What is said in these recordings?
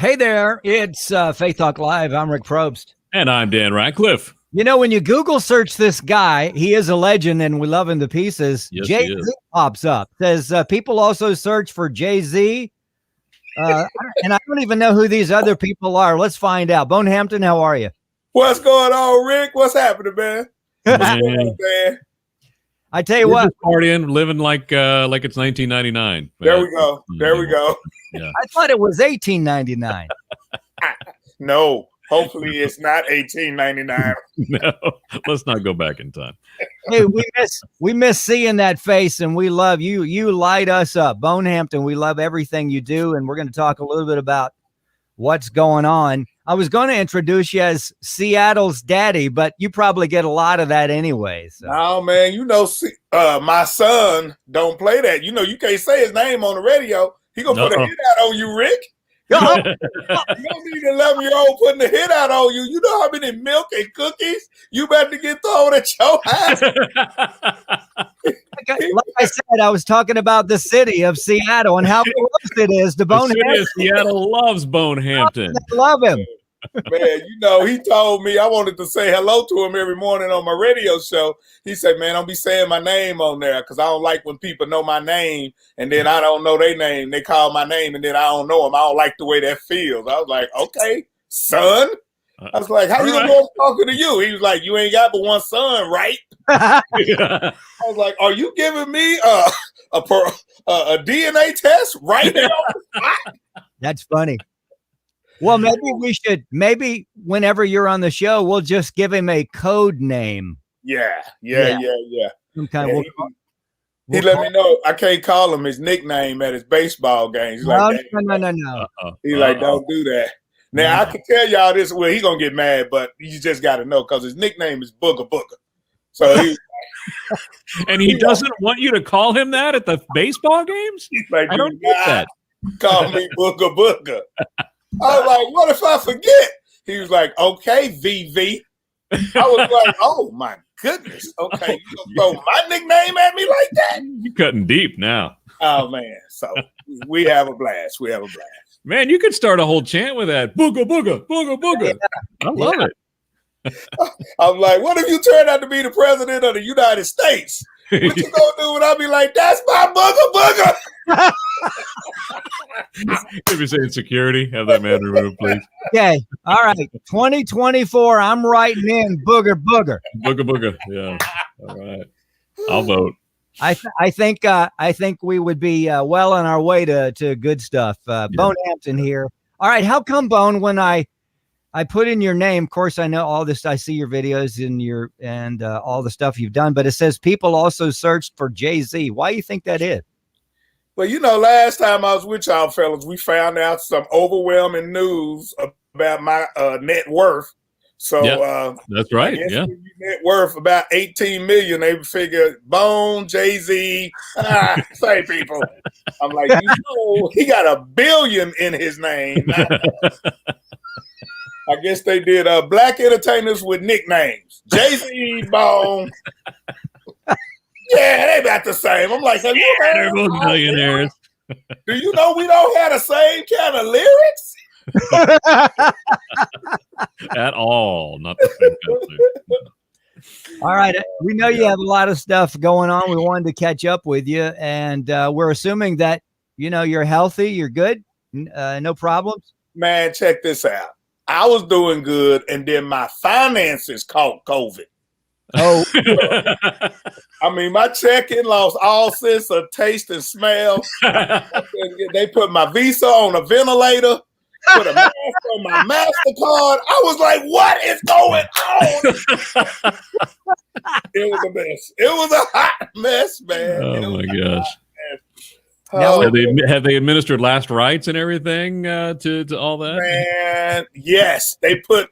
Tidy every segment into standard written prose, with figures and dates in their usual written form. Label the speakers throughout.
Speaker 1: Hey there, it's Faith Talk Live. I'm Rick Probst.
Speaker 2: And I'm Dan Ratcliffe.
Speaker 1: You know, when you Google search this guy, he is a legend and we love him to pieces.
Speaker 2: Yes,
Speaker 1: Jay-Z pops up. Says people also search for Jay-Z. And I don't even know who these other people are. Let's find out. Bone Hampton, how are you?
Speaker 3: What's going on, Rick? What's happening, man?
Speaker 2: Man.
Speaker 1: I tell you
Speaker 2: We're
Speaker 1: what,
Speaker 2: just partying, living like it's 1999.
Speaker 3: There we go. There we go.
Speaker 2: Yeah.
Speaker 1: I thought it was 1899.
Speaker 3: No, hopefully it's not 1899.
Speaker 2: No, let's not go back in time.
Speaker 1: Hey, we miss seeing that face, and we love you. You light us up, Bone Hampton. We love everything you do, and we're going to talk a little bit about what's going on. I was going to introduce you as Seattle's daddy, but you probably get a lot of that anyway. So.
Speaker 3: No, man, my son don't play that. You know, you can't say his name on the radio. He gonna put a hit out on you, Rick. You don't need an 11-year-old putting a hit out on you. You know how many milk and cookies you better get thrown at your house?
Speaker 1: Like I said, I was talking about the city of Seattle and how close it is to Bone Hampton.
Speaker 2: Seattle loves Bone Hampton.
Speaker 1: I love him.
Speaker 3: Man, you know, he told me I wanted to say hello to him every morning on my radio show. He said, man, don't be saying my name on there because I don't like when people know my name and then I don't know their name. They call my name and then I don't know them. I don't like the way that feels. I was like, okay, son. I was like, how you gonna know I'm talking to you? He was like, you ain't got but one son, right? I was like, are you giving me a DNA test right now?
Speaker 1: That's funny. Well, maybe whenever you're on the show, we'll just give him a code name.
Speaker 3: Yeah.
Speaker 1: He
Speaker 3: let me know I can't call him his nickname at his baseball games. He's like,
Speaker 1: no.
Speaker 3: He's like, don't do that. Now, I can tell y'all this, well, he's going to get mad, but you just got to know because his nickname is Booger Booger. So
Speaker 2: and he doesn't want you to call him that at the baseball games?
Speaker 3: He's like,
Speaker 2: I don't get that.
Speaker 3: Call me Booger Booger. I was like, what if I forget? He was like, okay, VV. I was like, oh my goodness. Okay, you gonna throw my nickname at me like that?
Speaker 2: You're cutting deep now.
Speaker 3: Oh man. So we have a blast.
Speaker 2: Man, you could start a whole chant with that. Booga booga, booga booga. Yeah. I love it.
Speaker 3: I'm like, what if you turn out to be the president of the United States? What you gonna do when I be like, that's my booger booger?
Speaker 2: If you're saying security, have that man removed, please.
Speaker 1: Okay. All right. 2024. I'm writing in Booger Booger.
Speaker 2: Booga booga. Yeah. All right. I'll vote.
Speaker 1: I think we would be well on our way to good stuff. Bone Hampton here. All right. How come, Bone, when I put in your name, of course, I know all this. I see your videos and all the stuff you've done, but it says people also searched for Jay-Z. Why do you think that is?
Speaker 3: Well, you know, last time I was with y'all fellas, we found out some overwhelming news about my net worth. So
Speaker 2: that's right. Yeah,
Speaker 3: net worth about 18 million. They figure Bone, Jay-Z, same people. I'm like, you know, he got $1 billion in his name. I guess they did black entertainers with nicknames. Jay-Z, Bone. Yeah, they about the same. I'm like,
Speaker 2: they're both millionaires.
Speaker 3: Do you know we don't have the same kind of lyrics?
Speaker 2: At all. Not the same kind.
Speaker 1: All right. We know you have a lot of stuff going on. We wanted to catch up with you. And we're assuming that, you know, you're healthy, you're good, no problems.
Speaker 3: Man, check this out. I was doing good, and then my finances caught COVID.
Speaker 1: Oh,
Speaker 3: I mean, my check-in lost all sense of taste and smell. They put my Visa on a ventilator, put a mask on my MasterCard. I was like, what is going on? It was a mess. It was a hot mess, man.
Speaker 2: Oh, my gosh. Now, have they administered last rites and everything to all that?
Speaker 3: Man, yes. They put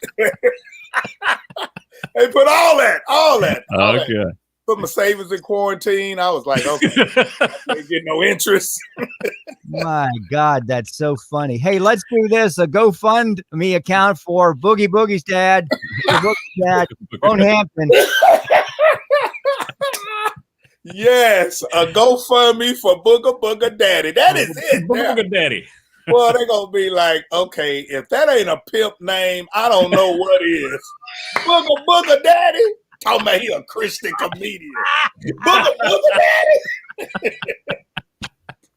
Speaker 3: all that.
Speaker 2: Okay.
Speaker 3: Put my savings in quarantine. I was like, okay, I can't get no interest.
Speaker 1: My God, that's so funny. Hey, let's do this. A GoFundMe account for Boogie Boogie's dad, Bone Hampton.
Speaker 3: Yes, a GoFundMe for Booger Booger Daddy. That is it.
Speaker 2: Booger Daddy.
Speaker 3: Well, they're gonna be like, okay, if that ain't a pimp name, I don't know what is. Booger Daddy. Talking about he a Christian comedian. Booger Daddy.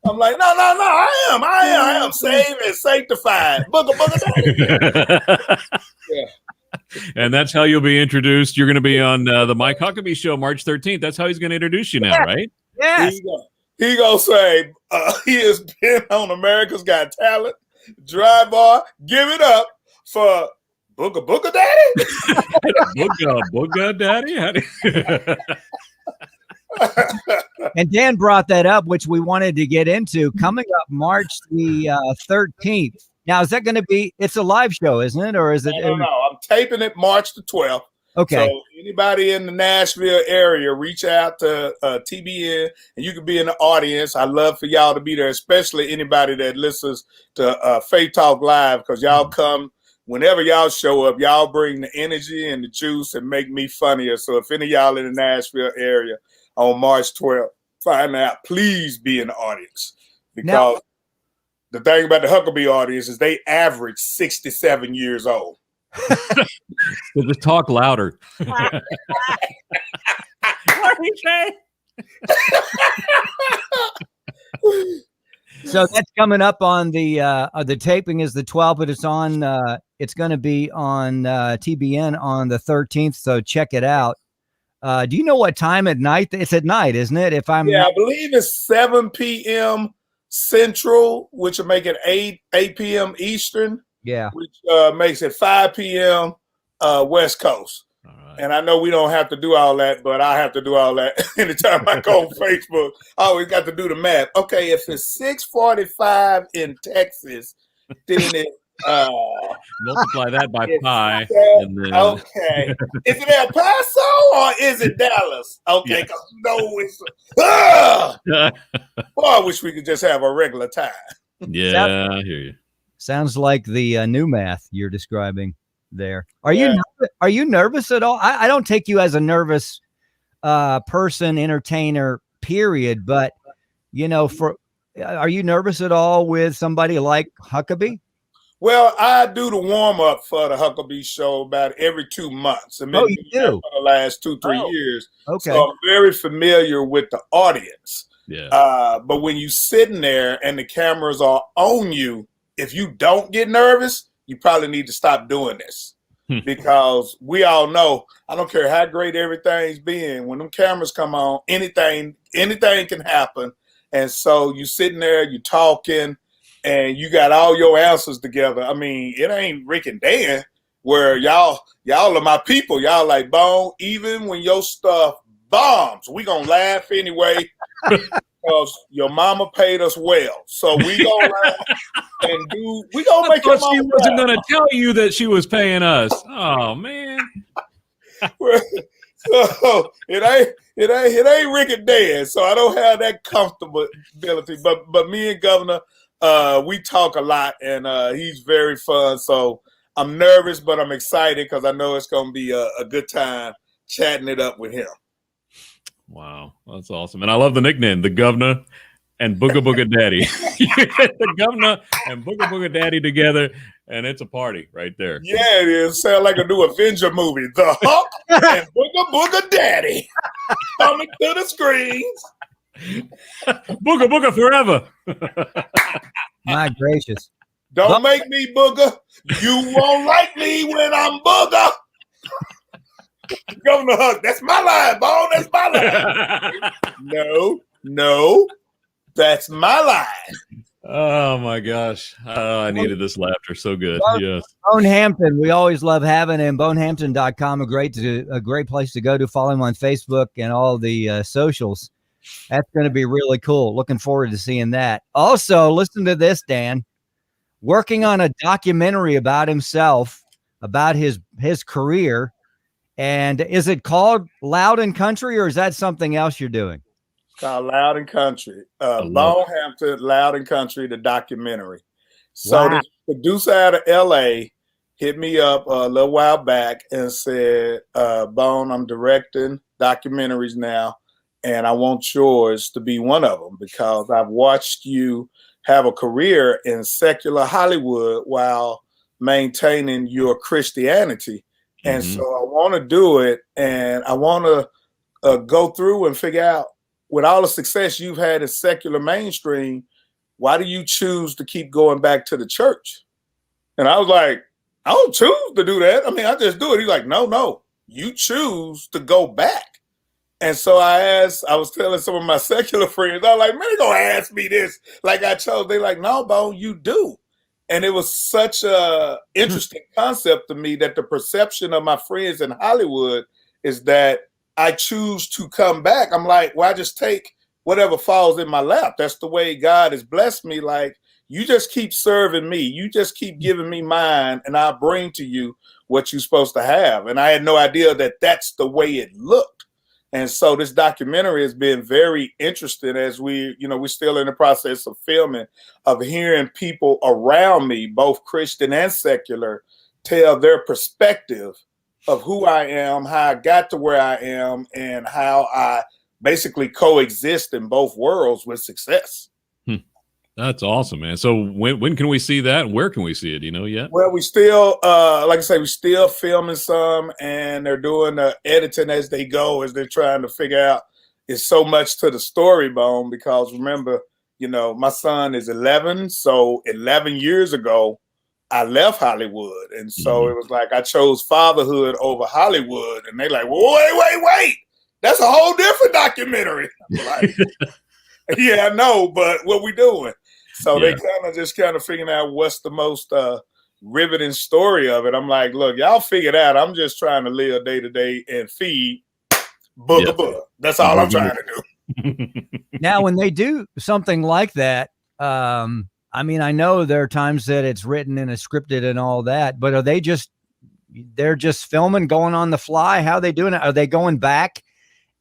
Speaker 3: I'm like, no, I am saved and sanctified. Booger Daddy. Yeah.
Speaker 2: And that's how you'll be introduced. You're going to be on the Mike Huckabee Show March 13th. That's how he's going to introduce you now, right?
Speaker 1: Yes.
Speaker 3: He gonna say he has been on America's Got Talent. Dry bar, give it up for Booger Daddy.
Speaker 2: Booger Daddy.
Speaker 1: And Dan brought that up, which we wanted to get into. Coming up March the 13th. Now, is that going to be? It's a live show, isn't it, or is it?
Speaker 3: No. I'm taping it March the 12th.
Speaker 1: Okay.
Speaker 3: So anybody in the Nashville area, reach out to TBN, and you can be in the audience. I'd love for y'all to be there, especially anybody that listens to Faith Talk Live, because y'all come whenever y'all show up. Y'all bring the energy and the juice and make me funnier. So if any of y'all in the Nashville area on March 12th, find out, please be in the audience, because the thing about the Huckabee audience is they average 67 years old.
Speaker 2: So just talk louder. What did he say?
Speaker 1: So that's coming up on the taping is the 12th, but it's on it's going to be on TBN on the 13th. So check it out. Do you know what time at night? It's at night, isn't it? If I'm
Speaker 3: I believe it's 7 p.m. Central, which will make it 8 p.m. Eastern.
Speaker 1: Yeah,
Speaker 3: which makes it 5 p.m. West Coast.
Speaker 2: All right.
Speaker 3: And I know we don't have to do all that, but I have to do all that anytime I go on Facebook. I always got to do the math. Okay, if it's 6:45 in Texas, then it
Speaker 2: multiply that by pi. And then...
Speaker 3: Okay, is it El Paso or is it Dallas? Okay, because boy, I wish we could just have a regular time.
Speaker 2: Yeah, I hear you.
Speaker 1: Sounds like the new math you're describing there. Are you nervous at all? I don't take you as a nervous person, entertainer, period. But are you nervous at all with somebody like Huckabee?
Speaker 3: Well, I do the warm up for the Huckabee Show about every 2 months. And
Speaker 1: you do
Speaker 3: for the last 2-3 years.
Speaker 1: Okay,
Speaker 3: so I'm very familiar with the audience.
Speaker 2: Yeah.
Speaker 3: But when you sitting there and the cameras are on you, if you don't get nervous, you probably need to stop doing this, because we all know, I don't care how great everything's been, when them cameras come on, anything can happen. And so you sitting there, you talking, and you got all your answers together. I mean, it ain't Rick and Dan where y'all are my people. Y'all like, Bone, even when your stuff bombs, we gonna laugh anyway. Because your mama paid us well, so we gonna we gonna make your mama.
Speaker 2: She wasn't gonna tell you that she was paying us. Oh man!
Speaker 3: So it ain't Rick and Dan. So I don't have that comfortability. But me and Governor, we talk a lot, and he's very fun. So I'm nervous, but I'm excited because I know it's gonna be a good time chatting it up with him.
Speaker 2: Wow, that's awesome. And I love the nickname, the Governor and Booger Daddy. You get the Governor and Booger Daddy together, and it's a party right there.
Speaker 3: Yeah, it is. Sound like a new Avenger movie. The Hulk and Booger Daddy coming to the screens.
Speaker 2: Booger forever.
Speaker 1: my gracious.
Speaker 3: Don't make me Booger. You won't like me when I'm Booger. Governor Huck, that's my line, Bone. That's my line. No, that's my line.
Speaker 2: Oh my gosh. I needed this laughter. So good. Yes.
Speaker 1: Bone Hampton. We always love having him. BoneHampton.com, a great place to go to. Follow him on Facebook and all the socials. That's going to be really cool. Looking forward to seeing that. Also, listen to this, Dan. Working on a documentary about himself, about his career. And is it called Loud and Country, or is that something else you're doing?
Speaker 3: It's called Loud and Country. Bone Hampton, Loud and Country, the documentary. So the producer out of LA hit me up a little while back and said, Bone, I'm directing documentaries now, and I want yours to be one of them because I've watched you have a career in secular Hollywood while maintaining your Christianity. And so I want to do it, and I want to go through and figure out, with all the success you've had in secular mainstream, why do you choose to keep going back to the church? And I was like, I don't choose to do that. I mean, I just do it. He's like, no, you choose to go back. And so I was telling some of my secular friends, I was like, man, they gonna ask me this like I chose. They like, no, Bone, you do. And it was such a interesting concept to me that the perception of my friends in Hollywood is that I choose to come back. I'm like, well, I just take whatever falls in my lap. That's the way God has blessed me. Like, you just keep serving me. You just keep giving me mine, and I'll bring to you what you're supposed to have. And I had no idea that that's the way it looked. And so this documentary has been very interesting as we're still in the process of filming, of hearing people around me, both Christian and secular, tell their perspective of who I am, how I got to where I am, and how I basically coexist in both worlds with success.
Speaker 2: That's awesome, man. So when can we see that, and where can we see it? Do you know yet?
Speaker 3: Well, we still, like I say, we're still filming some, and they're doing the editing as they go, as they're trying to figure out. It's so much to the story, Bone, because remember, my son is 11, so 11 years ago, I left Hollywood, and so it was like I chose fatherhood over Hollywood, and they like, well, wait, that's a whole different documentary. I'm like, yeah, I know, but what we doing? So they kind of figuring out what's the most riveting story of it. I'm like, look, y'all figure it out. I'm just trying to live day to day and feed book. That's all I'm trying to do.
Speaker 1: Now, when they do something like that, I mean, I know there are times that it's written and it's scripted and all that, but they're just filming, going on the fly? How are they doing it? Are they going back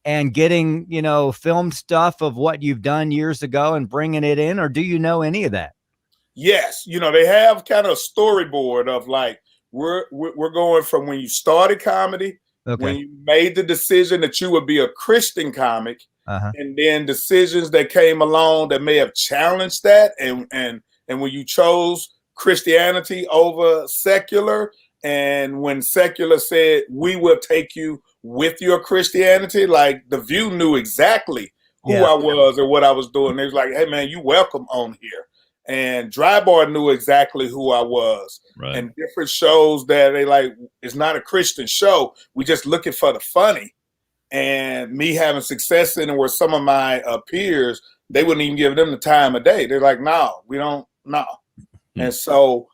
Speaker 1: and getting, filmed stuff of what you've done years ago and bringing it in, or do you know any of that?
Speaker 3: Yes. They have kind of a storyboard of like, we're going from when you started comedy, when you made the decision that you would be a Christian comic, and then decisions that came along that may have challenged that. And when you chose Christianity over secular, and when secular said, we will take you with your Christianity, like The View knew exactly who I was and what I was doing. They was like, hey man, you welcome on here. And Dry Bar knew exactly who I was. Right. And different shows that they like, it's not a Christian show. We just looking for the funny. And me having success in it, where some of my peers, they wouldn't even give them the time of day. They're like, no, we don't, no. And so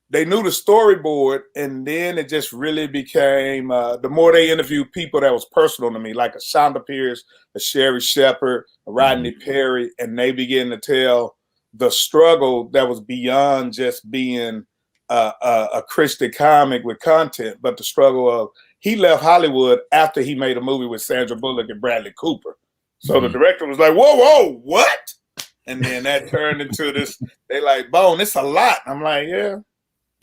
Speaker 3: they knew the storyboard, and then it just really became, the more they interviewed people that was personal to me, like a Shonda Pierce, a Sherry Shepherd, a Rodney Perry, and they began to tell the struggle that was beyond just being a Christian comic with content, but the struggle of, he left Hollywood after he made a movie with Sandra Bullock and Bradley Cooper. So the director was like, whoa, what? And then that turned into this, they like, Bone, it's a lot. I'm like, yeah.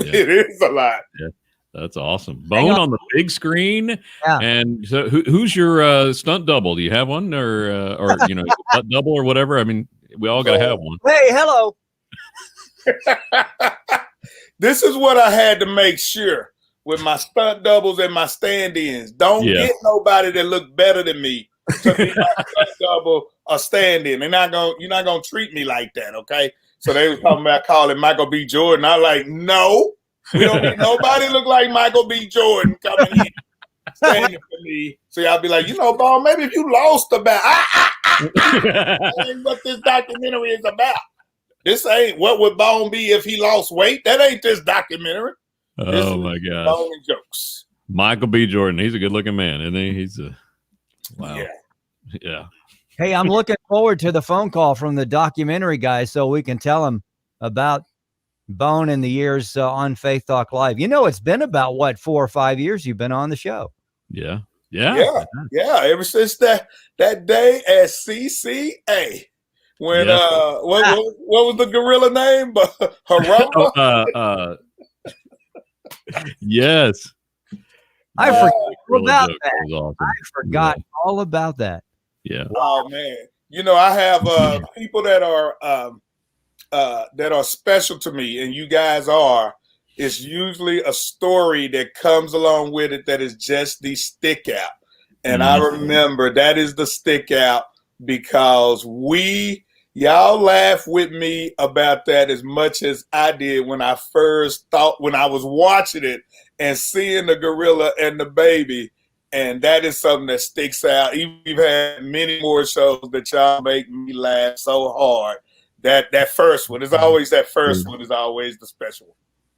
Speaker 3: It is a lot. Yeah,
Speaker 2: that's awesome. Bone on the big screen. Yeah. And so, who's your stunt double? Do you have one, or stunt double or whatever? I mean, we all got to have one.
Speaker 1: Hey, hello.
Speaker 3: This is what I had to make sure with my stunt doubles and my stand-ins. Don't get nobody that look better than me to be my stunt double or stand-in. You're not gonna treat me like that, okay? So they was talking about calling Michael B. Jordan. I like, no, we don't need nobody look like Michael B. Jordan coming in, standing for me. So y'all be like, Bone, maybe if you lost about, that ain't what this documentary is about. This ain't what would Bone be if he lost weight. That ain't this documentary.
Speaker 2: Oh my gosh.
Speaker 3: Bone and jokes.
Speaker 2: Michael B. Jordan. He's a good looking man, isn't he? He's a wow. Yeah.
Speaker 1: Hey, I'm looking forward to the phone call from the documentary guys so we can tell them about Bone in the years on Faith Talk Live. It's been about, 4 or 5 years you've been on the show.
Speaker 2: Yeah.
Speaker 3: Ever since that day at CCA, when what was the gorilla name? Harumba.
Speaker 2: Yes.
Speaker 1: I forgot all about that. Awesome. I forgot all about that.
Speaker 2: Yeah.
Speaker 3: Oh man. I have people that are that are special to me, and you guys are, it's usually a story that comes along with it that is just the stick out. And I remember that is the stick out because y'all laugh with me about that as much as I did when I was watching it and seeing the gorilla and the baby. And that is something that sticks out. We've had many more shows that y'all make me laugh so hard. That first one is always the special one.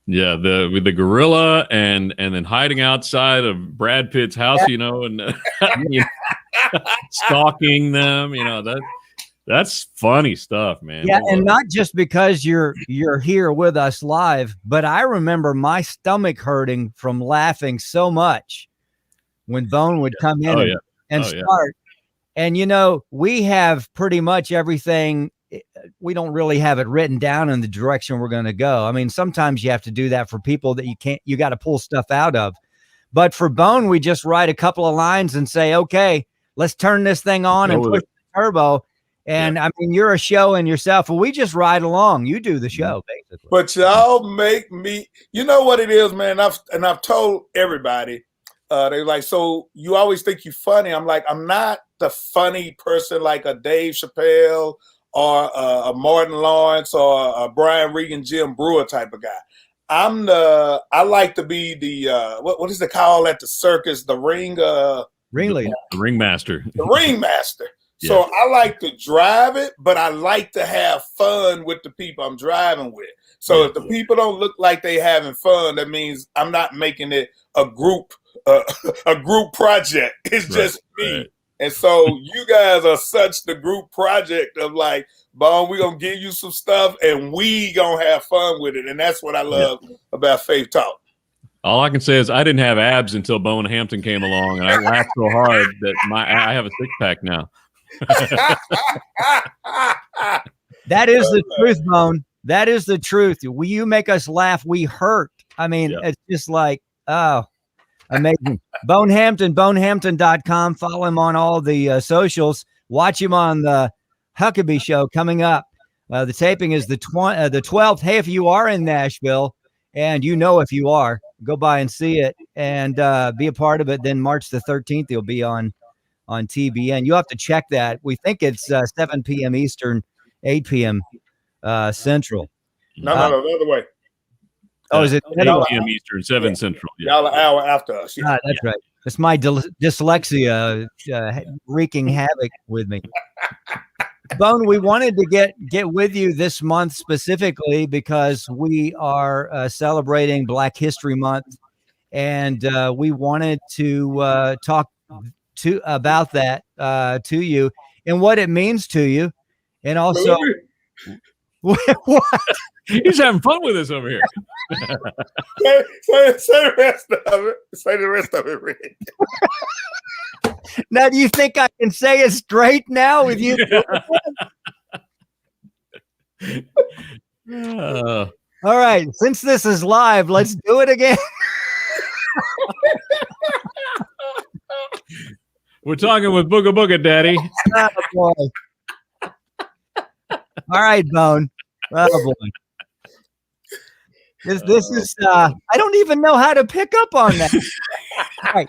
Speaker 2: Yeah, with the gorilla and then hiding outside of Brad Pitt's house, and stalking them, that's funny stuff, man.
Speaker 1: Yeah, and not just because you're here with us live, but I remember my stomach hurting from laughing so much when Bone would come in and start. And we have pretty much everything. We don't really have it written down in the direction we're going to go. I mean, sometimes you have to do that for people that you got to pull stuff out of. But for Bone, we just write a couple of lines and say, okay, let's turn this thing on and push the turbo. And I mean, you're a show in yourself. Well, we just ride along. You do the show, basically.
Speaker 3: But y'all make me, you know what it is, man. I've told everybody, they're like, so you always think you're funny. I'm like, I'm not the funny person like a Dave Chappelle or a Martin Lawrence or a Brian Regan, Jim Brewer type of guy. I like to be the what is it called at the circus? The ringleader,
Speaker 2: the ringmaster,
Speaker 3: the ringmaster. Yeah. So I like to drive it, but I like to have fun with the people I'm driving with. So if the people don't look like they having fun, that means I'm not making it a group project. It's just me. Right. And so you guys are such the group project of like, Bone, we're going to give you some stuff and we going to have fun with it. And that's what I love about Faith Talk.
Speaker 2: All I can say is I didn't have abs until Bone Hampton came along, and I laughed so hard that I have a six-pack now.
Speaker 1: That is the truth, Bone. That is the truth. You make us laugh. We hurt. I mean, it's just like, oh, amazing. Bone Hampton, bonehampton.com. Follow him on all the socials. Watch him on the Huckabee Show coming up. The taping is the 12th. Hey, if you are in Nashville, and if you are, go by and see it and be a part of it. Then March the 13th, he'll be on TBN. You have to check that. We think it's 7 p.m. Eastern, 8 p.m. Central.
Speaker 3: No, the other way.
Speaker 1: Oh, is it
Speaker 2: 8 p.m. Eastern, 7 Central?
Speaker 3: Yeah. Y'all an hour after us.
Speaker 1: Yeah. That's right. It's my dyslexia wreaking havoc with me. Bone, we wanted to get with you this month specifically because we are celebrating Black History Month, and we wanted to talk about that to you and what it means to you, and also what?
Speaker 2: He's having fun with us over here.
Speaker 3: Say the rest of it. Say the rest of it, Rick.
Speaker 1: Now, do you think I can say it straight now with you? All right. Since this is live, let's do it again.
Speaker 2: We're talking with Booga Booga Daddy.
Speaker 1: Oh, boy. All right, Bone. Oh, boy. This is, I don't even know how to pick up on that. All right.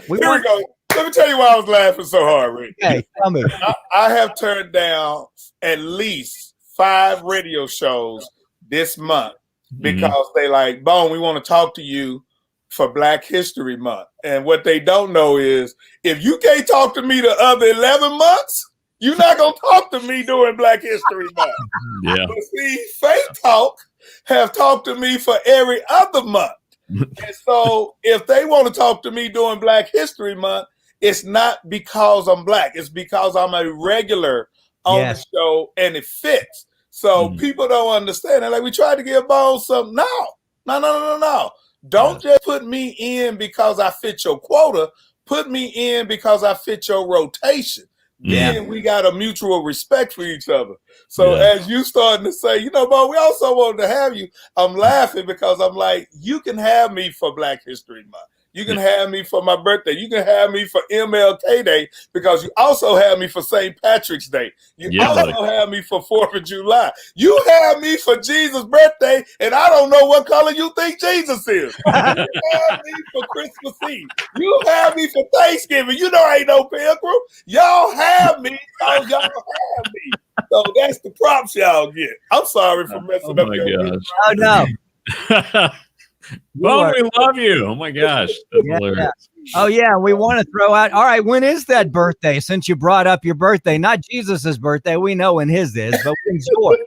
Speaker 3: Here we go. Let me tell you why I was laughing so hard, Rick.
Speaker 1: Okay, tell me.
Speaker 3: I have turned down at least 5 radio shows this month because they like, Bone, we want to talk to you for Black History Month. And what they don't know is if you can't talk to me the other 11 months, you're not going to talk to me during Black History Month.
Speaker 2: Yeah.
Speaker 3: But see, Faith Talk have talked to me for every other month. And so if they want to talk to me during Black History Month, it's not because I'm Black. It's because I'm a regular on the show and it fits. So people don't understand. And like, we tried to give Bone some. No. Don't just put me in because I fit your quota. Put me in because I fit your rotation. Then we got a mutual respect for each other. So as you starting to say, Bone, we also wanted to have you. I'm laughing because I'm like, you can have me for Black History Month. You can have me for my birthday. You can have me for MLK Day because you also have me for St. Patrick's Day. You also have me for 4th of July. You have me for Jesus' birthday, and I don't know what color you think Jesus is. You have me for Christmas Eve. You have me for Thanksgiving. You know I ain't no pilgrim. Y'all have me because y'all have me. So that's the props y'all get. I'm sorry for messing up your gosh.
Speaker 1: Oh, no.
Speaker 2: Bone, we love you. Oh, my gosh. That's hilarious.
Speaker 1: Oh, yeah. We want to throw out. All right. When is that birthday? Since you brought up your birthday, not Jesus's birthday. We know when his is, but when's yours?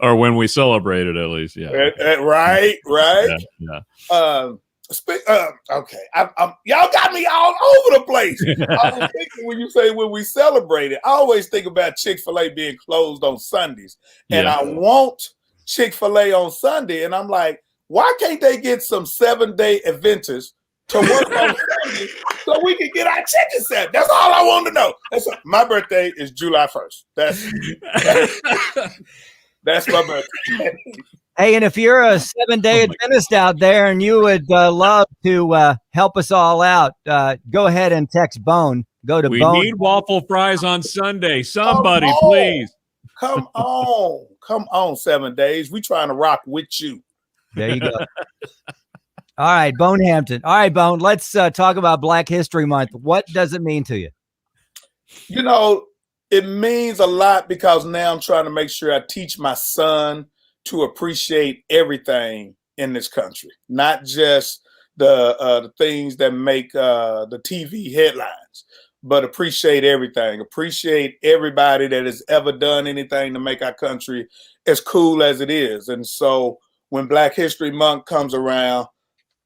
Speaker 2: Or when we celebrate it, at least. Yeah.
Speaker 3: Right.
Speaker 2: Yeah.
Speaker 3: Okay, y'all got me all over the place. I was thinking when you say when we celebrate it, I always think about Chick-fil-A being closed on Sundays, and I want Chick-fil-A on Sunday, and I'm like, why can't they get some 7-day Adventists to work on Sunday so we can get our chicken set? That's all I want to know. My birthday is July 1st. That's my birthday.
Speaker 1: Hey, and if you're a 7-day Adventist out there and you would love to help us all out, go ahead and text Bone. Go to
Speaker 2: We
Speaker 1: Bone.
Speaker 2: need waffle fries on Sunday. Somebody, please.
Speaker 3: Come on, 7 days. We trying to rock with you.
Speaker 1: There you go. All right, Bone Hampton. All right, Bone, let's talk about Black History Month. What does it mean to you?
Speaker 3: You know, it means a lot because now I'm trying to make sure I teach my son to appreciate everything in this country, not just the things that make the TV headlines, but appreciate everything. Appreciate everybody that has ever done anything to make our country as cool as it is. And so when Black History Month comes around,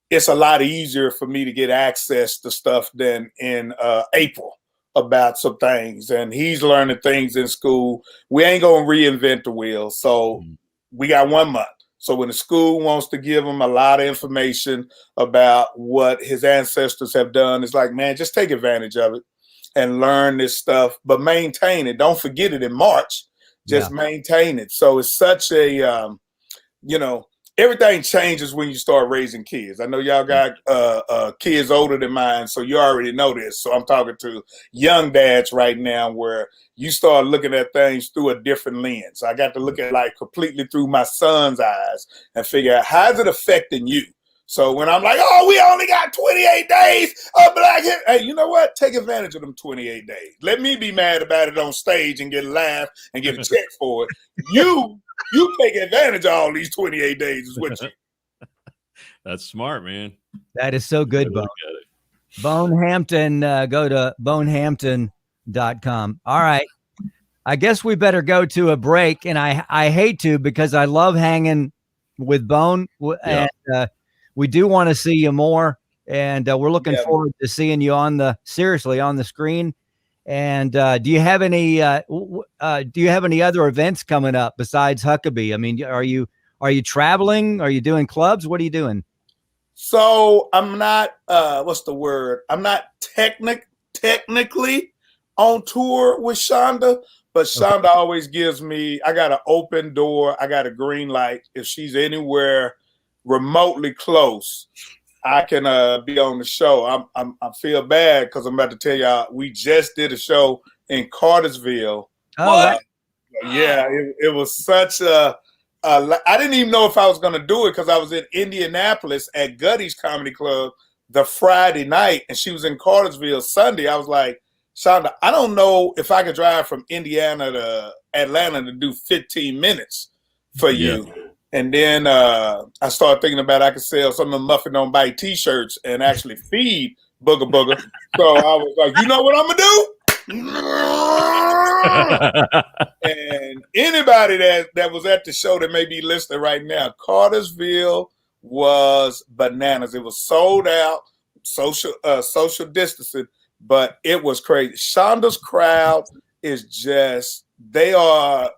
Speaker 3: it's a lot easier for me to get access to stuff than in April about some things. And he's learning things in school. We ain't going to reinvent the wheel. So we got 1 month. So when the school wants to give him a lot of information about what his ancestors have done, it's like, man, just take advantage of it and learn this stuff, but maintain it. Don't forget it in March. Just maintain it. So it's such a, everything changes when you start raising kids. I know y'all got kids older than mine, so you already know this. So I'm talking to young dads right now where you start looking at things through a different lens. I got to look at like completely through my son's eyes and figure out how's it affecting you. So when I'm like, oh, we only got 28 days of Black History. Hey, you know what? Take advantage of them 28 days. Let me be mad about it on stage and get a laugh and get a check for it. You take advantage of all these 28 days is what you.
Speaker 2: That's smart, man.
Speaker 1: That is so good, Bone. Bone Hampton, go to bonehampton.com. All right. I guess we better go to a break. And I hate to because I love hanging with Bone. And we do want to see you more. And we're looking forward to seeing you on the screen. And do you have any other events coming up besides Huckabee? I mean, are you traveling? Are you doing clubs? What are you doing?
Speaker 3: So I'm not what's the word? I'm not technically on tour with Shonda, but Shonda always gives me, I got an open door, I got a green light. If she's anywhere remotely close, I can be on the show. I feel bad because I'm about to tell y'all we just did a show in Cartersville.
Speaker 1: Oh,
Speaker 3: it was such a I didn't even know if I was going to do it because I was in Indianapolis at Gutty's Comedy Club the Friday night, and she was in Cartersville Sunday. I was like, Shonda, I don't know if I could drive from Indiana to Atlanta to do 15 minutes for you. And then I started thinking about I could sell some of the Muffin Don't Bite T-shirts and actually feed Booger Booger. So I was like, you know what I'm going to do? And anybody that was at the show that may be listening right now, Cartersville was bananas. It was sold out, social distancing, but it was crazy. Shonda's crowd is just, they are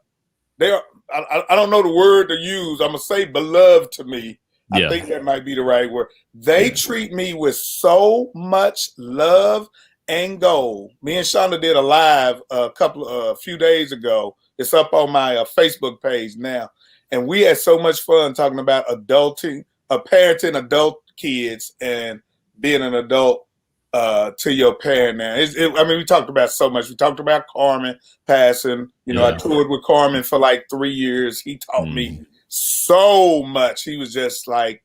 Speaker 3: I don't know the word to use. I'm going to say beloved to me. I think that might be the right word. They treat me with so much love and gold. Me and Shonda did a live a few days ago. It's up on my Facebook page now. And we had so much fun talking about parenting adult kids and being an adult to your parent now. I mean, we talked about so much. We talked about Carmen passing. You know, I toured with Carmen for like 3 years. He taught me so much. He was just like,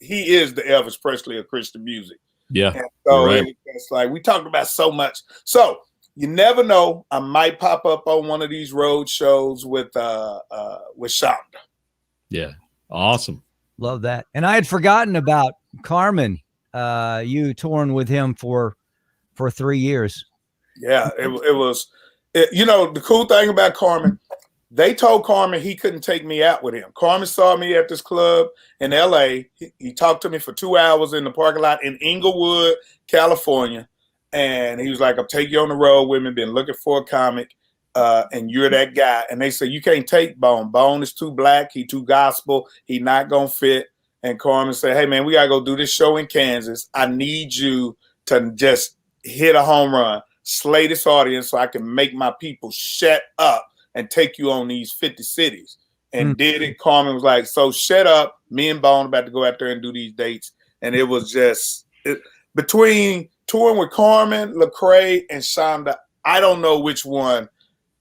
Speaker 3: he is the Elvis Presley of Christian music.
Speaker 2: Yeah.
Speaker 3: And so it's like, we talked about so much. So you never know. I might pop up on one of these road shows with Shonda.
Speaker 2: Yeah. Awesome.
Speaker 1: Love that. And I had forgotten about Carmen. You touring with him for 3 years.
Speaker 3: Yeah, it was. You know, the cool thing about Carmen, they told Carmen he couldn't take me out with him. Carmen saw me at this club in L.A. He talked to me for 2 hours in the parking lot in Inglewood, California. And he was like, I'll take you on the road with me. Been looking for a comic. And you're that guy. And they said, you can't take Bone. Bone is too black. He too gospel. He not going to fit. And Carmen said, hey, man, we got to go do this show in Kansas. I need you to just hit a home run, slay this audience so I can make my people shut up and take you on these 50 cities. And did it. Carmen was like, so shut up. Me and Bone about to go out there and do these dates. And it was just between touring with Carmen, Lecrae, and Shonda, I don't know which one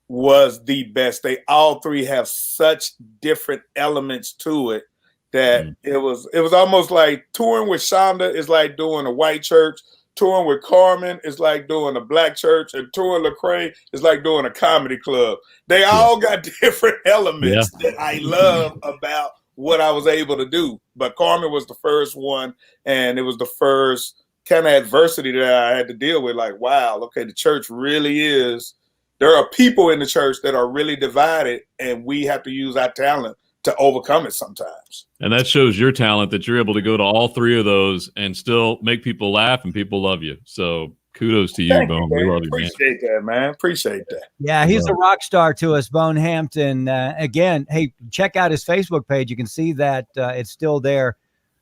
Speaker 3: was the best. They all three have such different elements to it that it was almost like touring with Shonda is like doing a white church, touring with Carmen is like doing a black church, and touring Lecrae is like doing a comedy club. They all got different elements that I love about what I was able to do. But Carmen was the first one, and it was the first kind of adversity that I had to deal with. Like, wow, okay, the church really is. There are people in the church that are really divided, and we have to use our talent to overcome it sometimes.
Speaker 2: And that shows your talent that you're able to go to all three of those and still make people laugh and people love you. So kudos to you, Bone. We love you, man.
Speaker 3: Appreciate that, man. Appreciate that.
Speaker 1: Yeah, he's a rock star to us, Bone Hampton. Again, hey, check out his Facebook page. You can see that it's still there.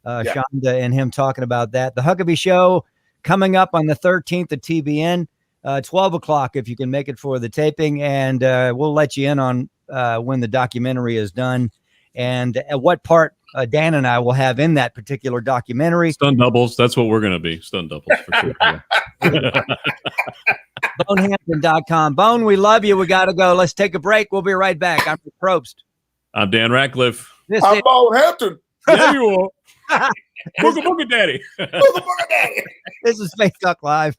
Speaker 1: Shonda and him talking about that. The Huckabee Show coming up on the 13th at TBN, 12 o'clock if you can make it for the taping. And we'll let you in on when the documentary is done and at what part Dan and I will have in that particular documentary.
Speaker 2: Stunt doubles. That's what we're going to be. Stunt doubles for sure.
Speaker 1: Bonehampton.com. Bone, we love you. We got to go. Let's take a break. We'll be right back. I'm Rick Probst.
Speaker 2: I'm Dan Ratcliffe.
Speaker 3: I'm Bone Hampton.
Speaker 2: Yeah, you are. Booga Booga Daddy.
Speaker 3: Booga Booga Daddy.
Speaker 1: This is Faith Talk Live.